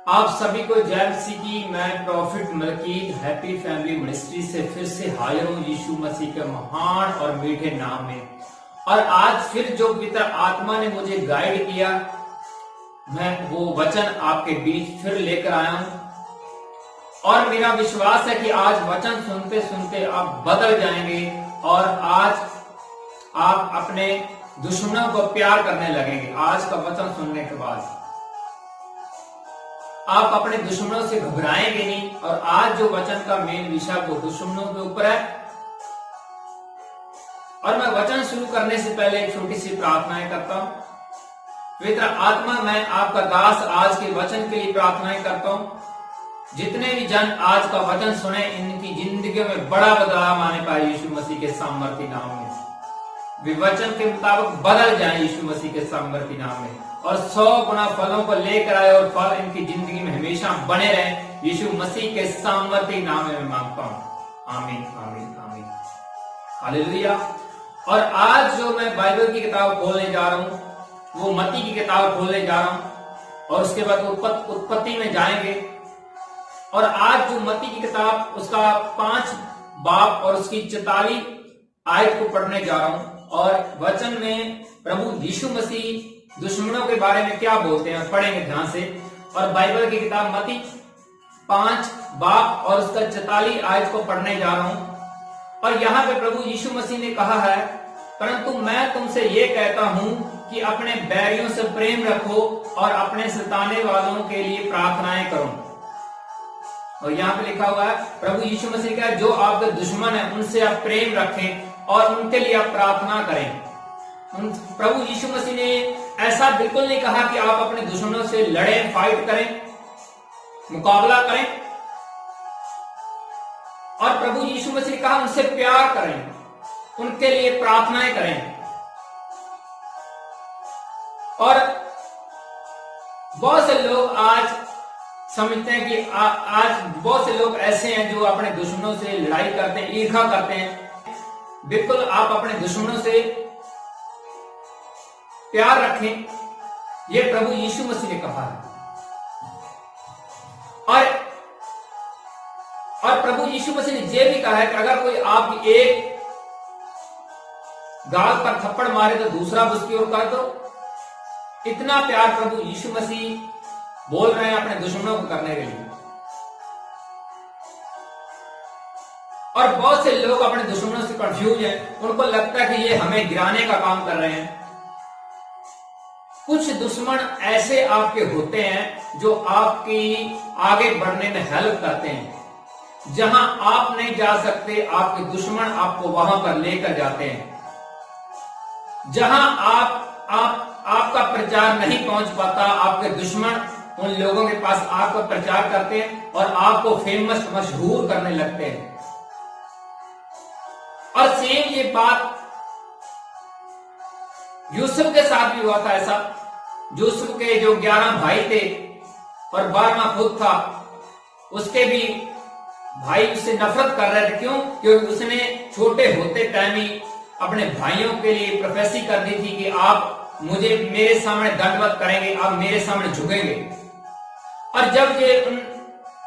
आप सभी को जय मसीह की। मैं prophet Malkeet happy family ministry से फिर से हाजिर हूँ यीशु मसीह के महान और मीठे नाम में। और आज फिर जो पवित्र आत्मा ने मुझे गाइड किया, मैं वो वचन आपके बीच फिर लेकर आया हूँ। और मेरा विश्वास है कि आज वचन सुनते सुनते आप बदल जाएंगे और आज आप अपने दुश्मनों को प्यार करने लगेंगे। आज का वचन सुनने के बाद आप अपने दुश्मनों से घबराएंगे नहीं। और आज जो वचन का मेन विषय वो दुश्मनों के ऊपर है। और मैं वचन शुरू करने से पहले एक छोटी सी प्रार्थनाएं करता हूं। पवित्र आत्मा, मैं आपका दास आज के वचन के लिए प्रार्थनाएं करता हूं। जितने भी जन आज का वचन सुने, इनकी जिंदगी में बड़ा बदलाव आने पाए यीशु मसीह के सामर्थ्य नाम में। वे वचन के मुताबिक बदल जाए यीशु मसीह के सामर्थ्य नाम में, और 100 गुना फलों को लेकर आए और फल इनकी जिंदगी में हमेशा बने रहे। यीशु मसीह के सामर्थ्य नाम में मांगता हूं। आमीन आमीन आमीन, हालेलुया। और आज जो मैं बाइबल की किताब खोलने जा रहा हूं वो मत्ती की किताब खोलने जा रहा हूं, और उसके बाद उत्पत्ति में जाएंगे। और आज जो मत्ती की किताब उसका 5 बाब और उसकी 44 आयत को पढ़ने जा रहा हूं। और वचन में प्रभु यीशु मसीह दुश्मनों के बारे में क्या बोलते हैं पढ़ेंगे ध्यान से। और बाइबल की किताब मत्ती 5 बाब और उसका 44 आयत को पढ़ने जा रहा हूं। और यहाँ पे प्रभु यीशु मसीह ने कहा है, परंतु मैं तुमसे ये कहता हूं कि अपने बैरियों से प्रेम रखो और अपने सताने वालों के लिए प्रार्थनाएं करो। और यहाँ पे लिखा हुआ है, प्रभु यीशु मसीह का जो आपके दुश्मन है उनसे आप प्रेम रखें और उनके लिए आप प्रार्थना करें। प्रभु यीशु मसीह ने ऐसा बिल्कुल नहीं कहा कि आप अपने दुश्मनों से लड़ें, फाइट करें, मुकाबला करें। और प्रभु यीशु मसीह ने कहा उनसे प्यार करें, उनके लिए प्रार्थनाएं करें। और बहुत से लोग आज समझते हैं कि आज बहुत से लोग ऐसे हैं जो अपने दुश्मनों से लड़ाई करते हैं, ईर्ष्या करते हैं। बिल्कुल आप अपने दुश्मनों से प्यार रखें, ये प्रभु यीशु मसीह ने कहा है। और प्रभु यीशु मसीह ने यह भी कहा है कि अगर कोई आपकी एक गाल पर थप्पड़ मारे तो दूसरा उसकी ओर कर दो। इतना प्यार प्रभु यीशु मसीह बोल रहे हैं अपने दुश्मनों को करने के लिए। और बहुत से लोग अपने दुश्मनों से कंफ्यूज हैं, उनको लगता है कि ये हमें गिराने का काम कर रहे हैं। कुछ दुश्मन ऐसे आपके होते हैं जो आपकी आगे बढ़ने में हेल्प करते हैं। जहां आप नहीं जा सकते, आपके दुश्मन आपको वहां पर लेकर जाते हैं। जहां आपका प्रचार नहीं पहुंच पाता, आपके दुश्मन उन लोगों के पास आपका प्रचार करते हैं और आपको फेमस, मशहूर करने लगते हैं। और सेम ये बात यूसुफ के साथ भी हुआ था। ऐसा यूसुफ के जो 11 भाई थे और 12वां खुद था, उसके भी भाई उससे नफरत कर रहे थे। क्यों? क्योंकि उसने छोटे होते टाइम ही अपने भाइयों के लिए प्रोफेसी कर दी थी कि आप मुझे मेरे सामने दंडवत करेंगे, आप मेरे सामने झुकेंगे। और जब ये उन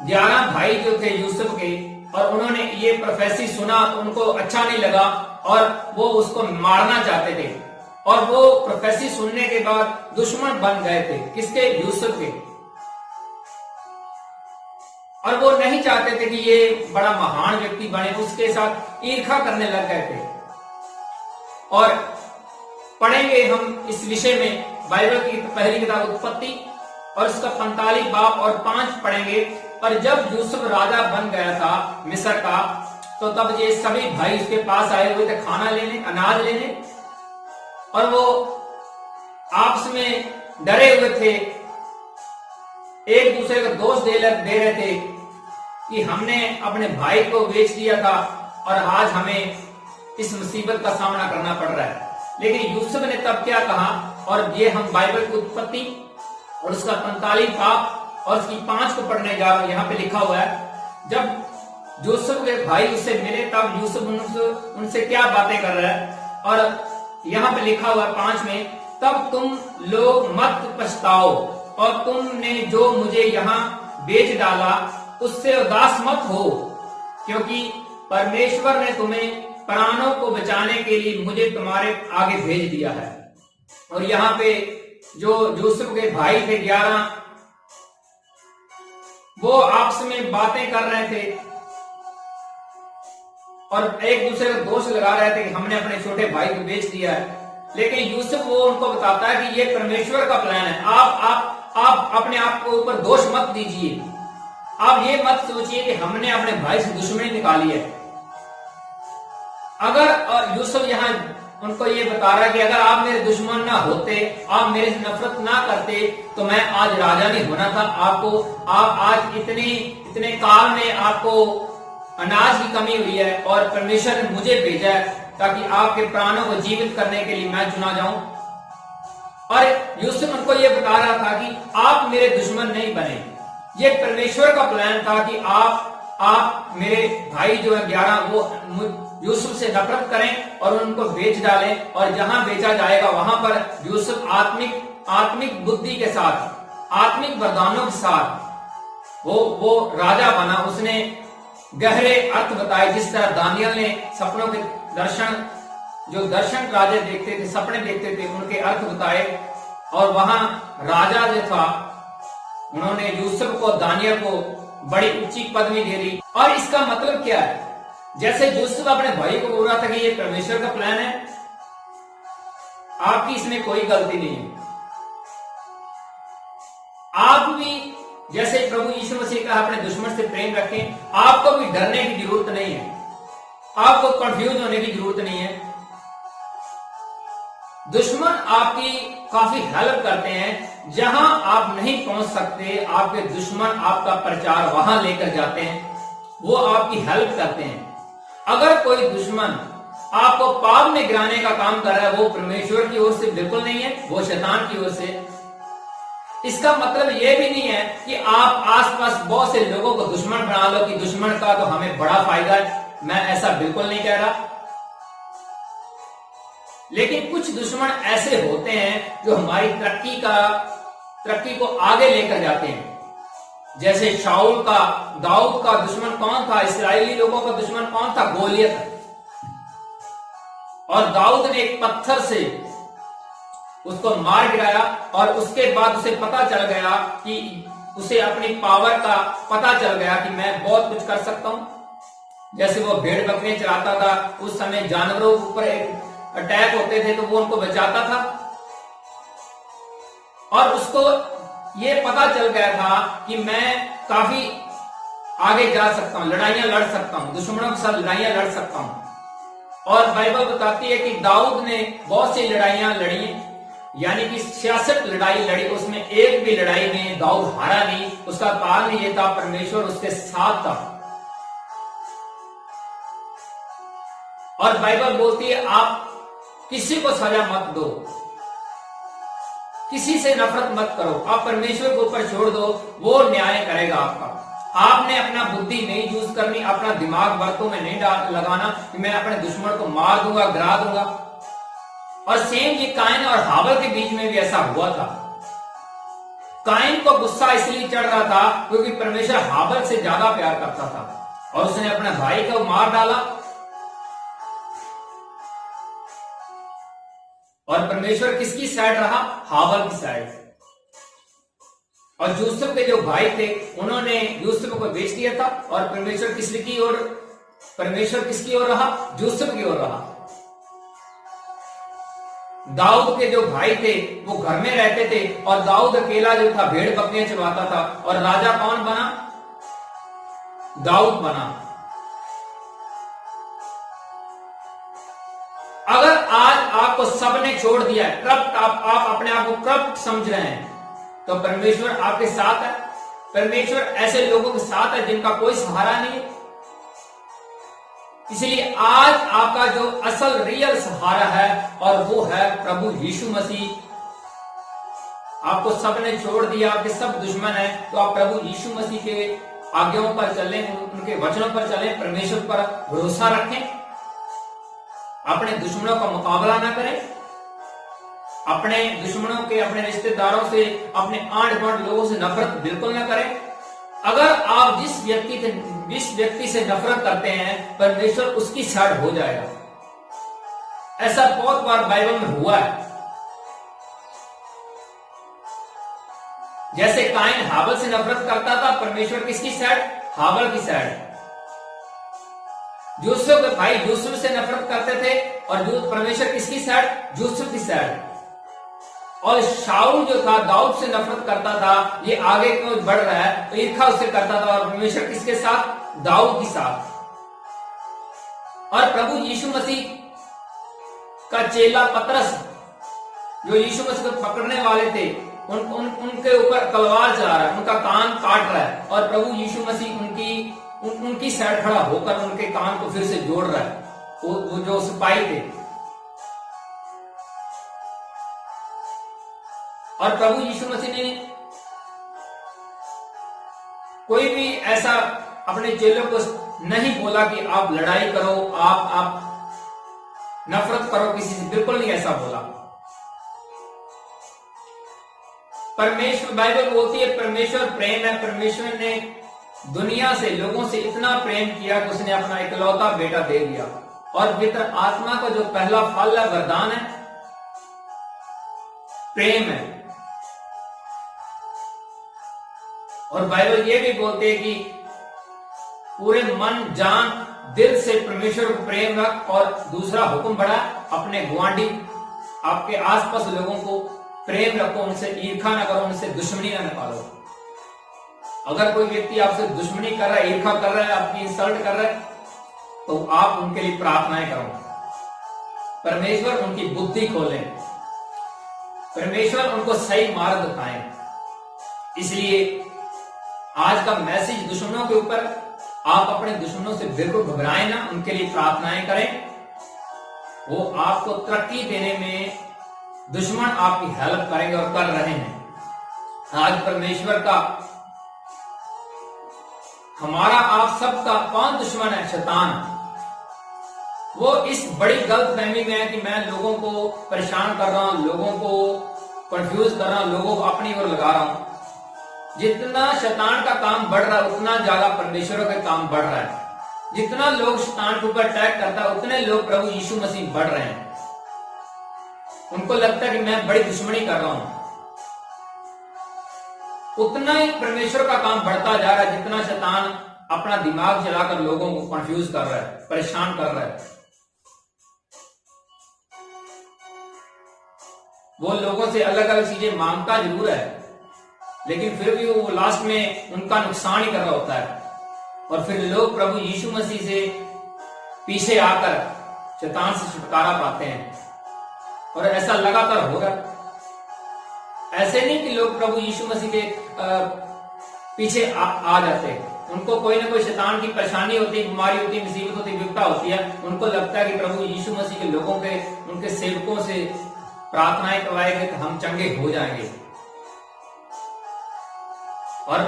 11 भाई जो थे यूसुफ के, और उन्होंने ये प्रोफेसी सुना तो उनको अच्छा नहीं लगा और वो उसको मारना चाहते थे। और वो प्रोफेसी सुनने के बाद दुश्मन बन गए थे। किसके? यूसुफ के। और वो नहीं चाहते थे कि ये बड़ा महान व्यक्ति बने, उसके साथ ईर्ष्या करने लग गए थे। और पढ़ेंगे हम इस विषय में बाइबल की पहली किताब उत्पत्ति और उसका 45 बाब और 5 पढ़ेंगे। और जब यूसुफ राजा बन गया था मिस्र का, तो तब ये सभी भाई उसके पास आए हुए थे खाना लेने, अनाज लेने। और वो आपस में डरे हुए थे, एक दूसरे को दोष दे रहे थे कि हमने अपने भाई को बेच दिया था और आज हमें इस मुसीबत का सामना करना पड़ रहा है। लेकिन यूसुफ ने तब क्या कहा, और ये हम बाइबल की उत्पत्ति और उसका 45 बाब और उसकी 5 को पढ़ने जा रहे हैं। यहाँ पे लिखा हुआ है, जब यूसुफ के भाई उससे मिले तब यूसुफ उनसे क्या बातें कर रहा है। और यहाँ पे लिखा हुआ है 5 में, तब तुम लोग मत पछताओ और तुमने जो मुझे यहाँ बेच डाला उससे उदास मत हो, क्योंकि परमेश्वर ने तुम्हें प्राणों को बचाने के लिए मुझे तुम्हारे आगे भेज दिया है। और यहाँ पे जो यूसुफ के भाई थे 11, वो आपस में बातें कर रहे थे और एक दूसरे को दोष लगा रहे थे कि हमने अपने छोटे भाई को बेच दिया है। लेकिन यूसुफ वो उनको बताता है कि ये परमेश्वर का प्लान है। आप अपने आप को ऊपर दोष मत दीजिए। आप ये मत सोचिए कि हमने अपने भाई से दुश्मनी निकाली है। अगर यूसुफ यहाँ उनको ये बता रहा है कि अगर आप मेरे दुश्मन ना होते, आप मेरे से नफरत ना करते, तो मैं आज राजा नहीं होना था। आप आज इतने काल में आपको अनाज की कमी हुई है और परमेश्वर ने मुझे भेजा है ताकि आपके प्राणों को जीवित करने के लिए मैं चुना जाऊं। और यूसुफ उनको ये बता रहा था कि आप मेरे दुश्मन नहीं बने। ये परमेश्वर का प्लान था कि आप मेरे भाई जो है 11 वो यूसुफ से नफरत करें और उनको बेच डालें, और जहां बेचा जाएगा वहां पर यूसुफ आत्मिक बुद्धि के साथ, आत्मिक वरदानों के साथ वो राजा बना। उसने गहरे अर्थ बताए, जिस तरह दानियल ने सपनों के दर्शन राजा देखते थे, सपने देखते थे, उनके अर्थ बताए। और वहां राजा जो था, उन्होंने यूसुफ को, दानियल को बड़ी ऊंची पदवी दे दी। और इसका मतलब क्या है? जैसे यूसुफ अपने भाई को बोल रहा था कि ये परमेश्वर का प्लान है, आपकी इसमें कोई गलती नहीं है। आप भी जैसे प्रभु यीशु मसीह का अपने दुश्मन से प्रेम रखें, आपको भी डरने की जरूरत नहीं है, आपको कंफ्यूज होने की जरूरत नहीं है। दुश्मन आपकी काफी हेल्प करते हैं, जहां आप नहीं पहुंच सकते आपके दुश्मन आपका प्रचार वहां लेकर जाते हैं, वो आपकी हेल्प करते हैं। अगर कोई दुश्मन आपको पाप में गिराने का काम कर रहा है, वो परमेश्वर की ओर से बिल्कुल नहीं है, वो शैतान की ओर से। इसका मतलब यह भी नहीं है कि आप आसपास बहुत से लोगों को दुश्मन बना लो कि दुश्मन का तो हमें बड़ा फायदा है। मैं ऐसा बिल्कुल नहीं कह रहा। लेकिन कुछ दुश्मन ऐसे होते हैं जो हमारी तरक्की को आगे लेकर जाते हैं। जैसे शाऊल का, दाऊद का दुश्मन कौन था? इस्राएली लोगों का दुश्मन कौन था? गोलियत। और दाऊद ने एक पत्थर से उसको मार गिराया, और उसके बाद उसे पता चल गया कि उसे अपनी पावर का पता चल गया कि मैं बहुत कुछ कर सकता हूं। जैसे वो भेड़ बकरियां चराता था, उस समय जानवरों के ऊपर अटैक होते थे तो वो उनको बचाता था, और उसको ये पता चल गया था कि मैं काफी आगे जा सकता हूं, लड़ाइयां लड़ सकता हूं, दुश्मनों के साथ लड़ाइयां लड़ सकता हूं। और बाइबल बताती है कि दाऊद ने बहुत सी लड़ाइयां लड़ी, यानी कि 66 लड़ाई लड़ी, उसमें एक भी लड़ाई में दाऊद हारा नहीं। उसका कारण ये था, परमेश्वर उसके साथ था। और बाइबल बोलती है आप किसी को सजा मत दो, किसी से नफरत मत करो, आप परमेश्वर के ऊपर छोड़ दो, वो न्याय करेगा आपका। आपने अपना बुद्धि नहीं यूज करनी, अपना दिमाग बर्तों में नहीं लगाना कि मैं अपने दुश्मन को मार दूंगा, गिरा दूंगा। और सेम ये कायन और हाबिल के बीच में भी ऐसा हुआ था। कायन को गुस्सा इसलिए चढ़ रहा था क्योंकि परमेश्वर हाबिल से ज्यादा प्यार करता था, और उसने अपने भाई को मार डाला। और परमेश्वर किसकी साइड रहा? हाबिल की साइड। और यूसुफ के जो भाई थे उन्होंने यूसुफ को बेच दिया था, और परमेश्वर किसकी ओर रहा? यूसुफ की ओर रहा। दाऊद के जो भाई थे वो घर में रहते थे, और दाऊद अकेला जो था भेड़ बकरियां चरवाता था, और राजा कौन बना? दाऊद बना। अगर आज आपको सबने छोड़ दिया है, करप्ट, आप अपने आप को करप्ट समझ रहे हैं, तो परमेश्वर आपके साथ है। परमेश्वर ऐसे लोगों के साथ है जिनका कोई सहारा नहीं है। इसलिए आज आपका जो असल रियल सहारा है, और वो है प्रभु यीशु मसीह। आपको सबने छोड़ दिया, आपके सब दुश्मन हैं, तो आप प्रभु यीशु मसीह के आज्ञाओं पर चलें, उनके वचनों पर चलें, परमेश्वर पर भरोसा रखें, अपने दुश्मनों का मुकाबला ना करें, अपने दुश्मनों के, अपने रिश्तेदारों से, अपने आंट बांट लोगों से नफरत बिल्कुल ना करें। अगर आप जिस व्यक्ति से नफरत करते हैं, परमेश्वर उसकी साइड हो जाएगा। ऐसा बहुत बार बाइबल में हुआ है। जैसे काइन हाबल से नफरत करता था, परमेश्वर किसकी साइड? हाबल की साइड। यूसुफ के भाई यूसुफ से नफरत करते थे और परमेश्वर किसकी साइड? यूसुफ की साइड। और शाऊल जो था दाऊद से नफरत करता था, ये आगे क्यों बढ़ रहा है, तो ईर्खा उससे करता था, और परमेश्वर किसके साथ? दाऊद के साथ। और प्रभु यीशु मसीह का चेला पतरस, जो यीशु मसीह को पकड़ने वाले थे, उनके ऊपर तलवार चला रहा है, उनका कान काट रहा है, और प्रभु यीशु मसीह उनकी साइड खड़ा होकर उनके कान को फिर से जोड़ रहा है, वो जो सिपाही थे। और प्रभु यीशु मसीह ने कोई भी ऐसा अपने चेलों को नहीं बोला कि आप लड़ाई करो, आप नफरत करो किसी से, बिल्कुल नहीं ऐसा बोला। परमेश्वर, बाइबल बोलती है परमेश्वर प्रेम है। परमेश्वर ने दुनिया से, लोगों से इतना प्रेम किया कि उसने अपना इकलौता बेटा दे दिया। और पवित्र आत्मा का जो पहला फल है, वरदान है, प्रेम है। और बाइबल ये भी बोलते है कि पूरे मन, जान, दिल से परमेश्वर को प्रेम रख। और दूसरा हुक्म बड़ा, अपने गुआंढी, आपके आसपास लोगों को प्रेम रखो, उनसे ईर्खा ना करो, उनसे दुश्मनी ना निकालो। अगर कोई व्यक्ति आपसे दुश्मनी कर रहा है, ईर्खा कर रहा है, आपकी इंसल्ट कर रहा है, तो आप उनके लिए प्रार्थनाएं करो। परमेश्वर उनकी बुद्धि खोले, परमेश्वर उनको सही मार्ग दिखाएं। इसलिए आज का मैसेज दुश्मनों के ऊपर, आप अपने दुश्मनों से बिल्कुल घबराएं ना, उनके लिए प्रार्थनाएं करें। वो आपको तरक्की देने में दुश्मन आपकी हेल्प करेंगे और कर रहे हैं। आज परमेश्वर का, हमारा, आप सबका कौन दुश्मन है? शैतान। वो इस बड़ी गलतफहमी में है कि मैं लोगों को परेशान कर रहा हूं, लोगों को कंफ्यूज कर रहा हूं, लोगों को अपनी ओर लगा रहा हूं। जितना शैतान का काम बढ़ रहा है, उतना ज्यादा परमेश्वर का काम बढ़ रहा है। जितना लोग शैतान के ऊपर अटैक करता है, उतने लोग प्रभु यीशु मसीह बढ़ रहे हैं। उनको लगता है कि मैं बड़ी दुश्मनी कर रहा हूं, उतना ही परमेश्वर का काम बढ़ता जा रहा है, जितना शैतान अपना दिमाग चलाकर लोगों को कंफ्यूज कर रहा है, परेशान कर रहा है। वो लोगों से अलग अलग चीजें मांगता जरूर है, लेकिन फिर भी वो लास्ट में उनका नुकसान ही कर रहा होता है। और फिर लोग प्रभु यीशु मसीह से पीछे आकर शैतान से छुटकारा पाते हैं। और ऐसा लगातार हो रहा। ऐसे नहीं कि लोग प्रभु यीशु मसीह के पीछे आ जाते हैं। उनको कोई ना कोई शैतान की परेशानी होती है, बीमारी होती है, मुसीबत होती है, विपदा होती है। उनको लगता है कि प्रभु यीशु मसीह के लोगों के, उनके सेवकों से प्रार्थनाएं करवाएंगे तो हम चंगे हो जाएंगे। और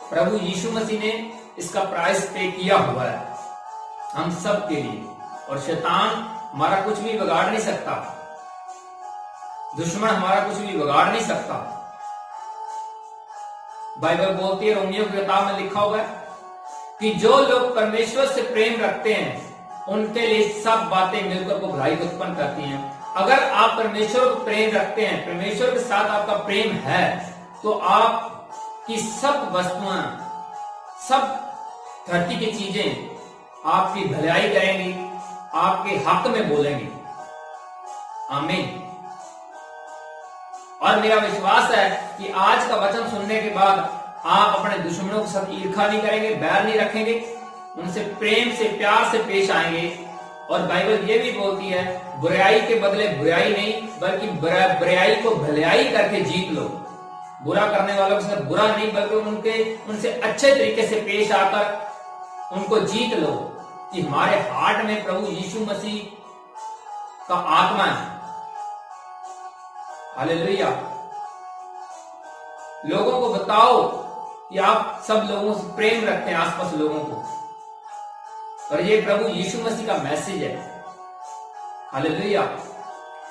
प्रभु यीशु मसीह ने इसका प्राइस पे किया हुआ है हम सब के लिए। और शैतान हमारा कुछ भी बिगाड़ नहीं सकता, दुश्मन हमारा कुछ भी बिगाड़ नहीं सकता। बाइबल बोलती है, रोमियो की किताब में लिखा हुआ है कि जो लोग परमेश्वर से प्रेम रखते हैं उनके लिए सब बातें मिलकर को भलाई उत्पन्न करती हैं। अगर आप परमेश्वर को प्रेम रखते हैं, परमेश्वर के साथ आपका प्रेम है, तो आपकी सब वस्तुएं, सब धरती की चीजें आपकी भलाई करेंगी, आपके हक में बोलेंगी। आमीन। और मेरा विश्वास है कि आज का वचन सुनने के बाद आप अपने दुश्मनों के साथ ईर्खा नहीं करेंगे, बैर नहीं रखेंगे, उनसे प्रेम से, प्यार से पेश आएंगे। और बाइबल ये भी बोलती है, बुराई के बदले बुराई नहीं, बल्कि बुराई को भलाई करके जीत लो। बुरा करने वालों के साथ बुरा नहीं, बल्कि उनसे अच्छे तरीके से पेश आकर उनको जीत लो। कि हमारे हार्ट में प्रभु यीशु मसीह का आत्मा है। हालेलुया। लोगों को बताओ कि आप सब लोगों से प्रेम रखते हैं, आसपास लोगों को। और ये प्रभु यीशु मसीह का मैसेज है। हालेलुया।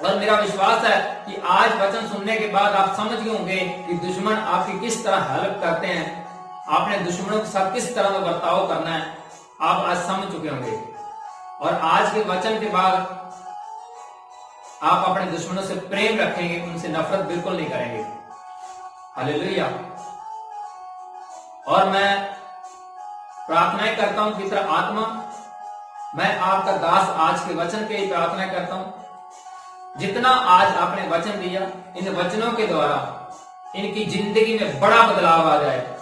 और मेरा विश्वास है कि आज वचन सुनने के बाद आप समझ गए होंगे कि दुश्मन आपकी किस तरह हेल्प करते हैं, आपने दुश्मनों के साथ किस तरह का बर्ताव करना है, आप आज समझ चुके होंगे। और आज के वचन के बाद आप अपने दुश्मनों से प्रेम रखेंगे, उनसे नफरत बिल्कुल नहीं करेंगे। हालेलुया। और मैं प्रार्थनाएं करता हूं पवित्र आत्मा, मैं आपका दास आज के वचन के लिए प्रार्थना करता हूं, जितना आज आपने वचन दिया, इन वचनों के द्वारा इनकी जिंदगी में बड़ा बदलाव आ जाए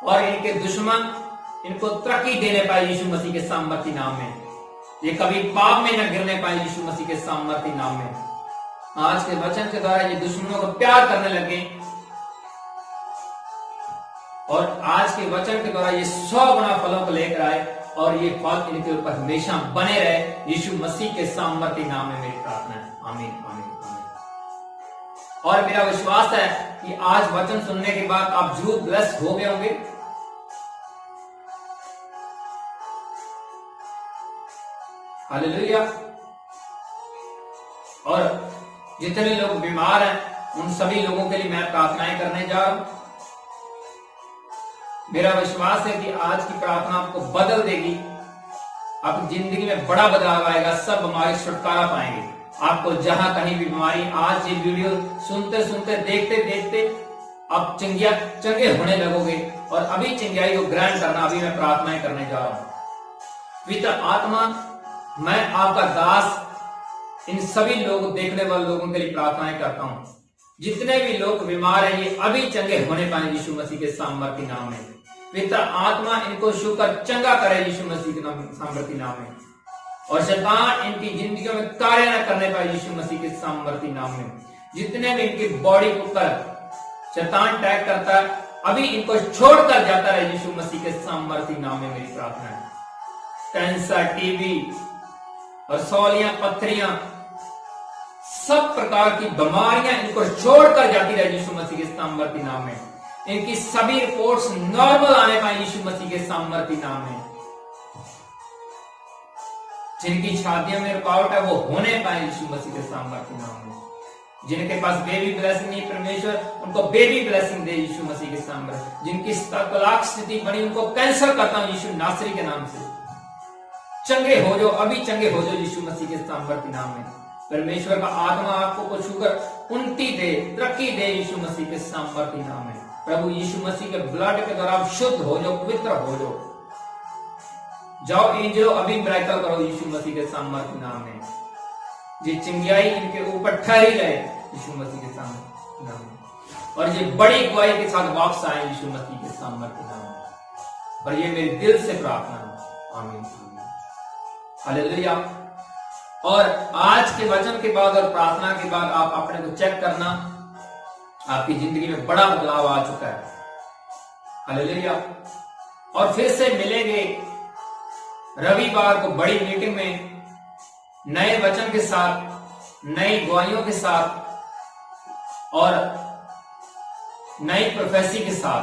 और इनके दुश्मन इनको तरक्की देने पाए यीशु मसीह के सामर्थी नाम में। ये कभी पाप में न गिरने पाए यीशु मसीह के सामर्थी नाम में। आज के वचन के द्वारा ये दुश्मनों को प्यार करने लगे और आज के वचन के द्वारा ये 100 गुना फलों को लेकर आए और ये फल इनके ऊपर हमेशा बने रहे। यीशु मसीह के सामर्थी नाम में मेरी प्रार्थना है। आमीन आमीन आमीन। और मेरा विश्वास है कि आज वचन सुनने के बाद आप जरूर ब्लेस हो गए होंगे। हालेलुया। और जितने लोग बीमार हैं उन सभी लोगों के लिए मैं प्रार्थनाएं करने जा रहा हूं। मेरा विश्वास है कि आज की प्रार्थना आपको बदल देगी, आपकी जिंदगी में बड़ा बदलाव आएगा, सब बीमारी छुटकारा पाएंगे। आपको जहां कहीं भी बीमारी, आज ये वीडियो सुनते सुनते देखते देखते आप चंगे होने लगोगे और अभी चंगाई को ग्रहण करना, अभी मैं प्रार्थनाएं करने जा रहा हूं। पवित्र आत्मा, मैं आपका दास इन सभी लोग देखने वाले लोगों के लिए प्रार्थनाएं करता हूं। जितने भी लोग बीमार हैं ये अभी चंगे होने पाए यीशु मसीह के सामर्थी नाम में। पिता आत्मा इनको छूकर चंगा करे यीशु मसीह के सामर्थी नाम में। और शैतान इनकी जिंदगियों में कार्य न करने पाए यीशु मसीह के सामर्थी नाम में। जितने भी इनकी बॉडी को कर शैतान अटैक करता है अभी इनको छोड़कर जाता है यीशु मसीह के सामर्थी नाम में मेरी प्रार्थना है। कैंसर, टीबी और सौलियां, पत्थरियां, सब प्रकार की बीमारियां इनको छोड़कर जाती रहे यीशु मसीह के सामर्थी नाम में। इनकी सभी रिपोर्ट्स नॉर्मल आने पाए यीशु मसीह के सामर्थी नाम में। जिनकी शादियों में रुकावट है वो होने पाए यीशु मसीह के सामर्थी नाम में। जिनके पास बेबी ब्लेसिंग नहीं, परमेश्वर उनको बेबी ब्लेसिंग दे यीशु मसीह के सामर्थी। जिनकी तलाक स्थिति बनी उनको कैंसिल करता हूं यीशु नासरी के नाम से। चंगे हो जाओ, अभी चंगे हो जाओ यीशु मसीह के सामर्थी नाम में। परमेश्वर का आत्मा आपको को छूकर उन्नति दे, तरक्की दे यीशु मसीह के सामर्थी नाम में। प्रभु यीशु मसीह के ब्लड के द्वारा आप शुद्ध हो जाओ, पवित्र हो जाओ। जाओ एंजलो, अभी मिरेकल करो यीशु मसीह के सामर्थी नाम में। ये चिंगाई इनके ऊपर ठहरी रहे यीशु मसीह के सामर्थी नाम में। और ये बड़ी गवाही के साथ वापस आए यीशु मसीह के सामर्थी नाम में। और ये मेरे दिल से प्रार्थना है। आमीन आमीन। हालेलुया। और आज के वचन के बाद और प्रार्थना के बाद आप अपने को चेक करना, आपकी जिंदगी में बड़ा बदलाव आ चुका है। हालेलुया। और फिर से मिलेंगे रविवार को बड़ी मीटिंग में नए वचन के साथ, नई गवाहियों के साथ और नई प्रोफेसी के साथ।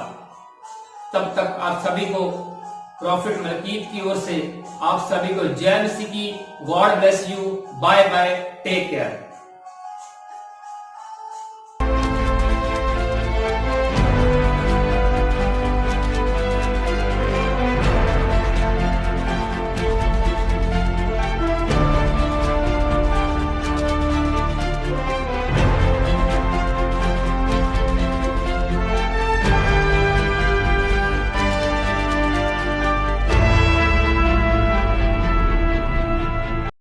तब तक आप सभी को प्रॉफिट मलकीत की ओर से आप सभी को जय मसीह की। God bless you. Bye bye. Take care.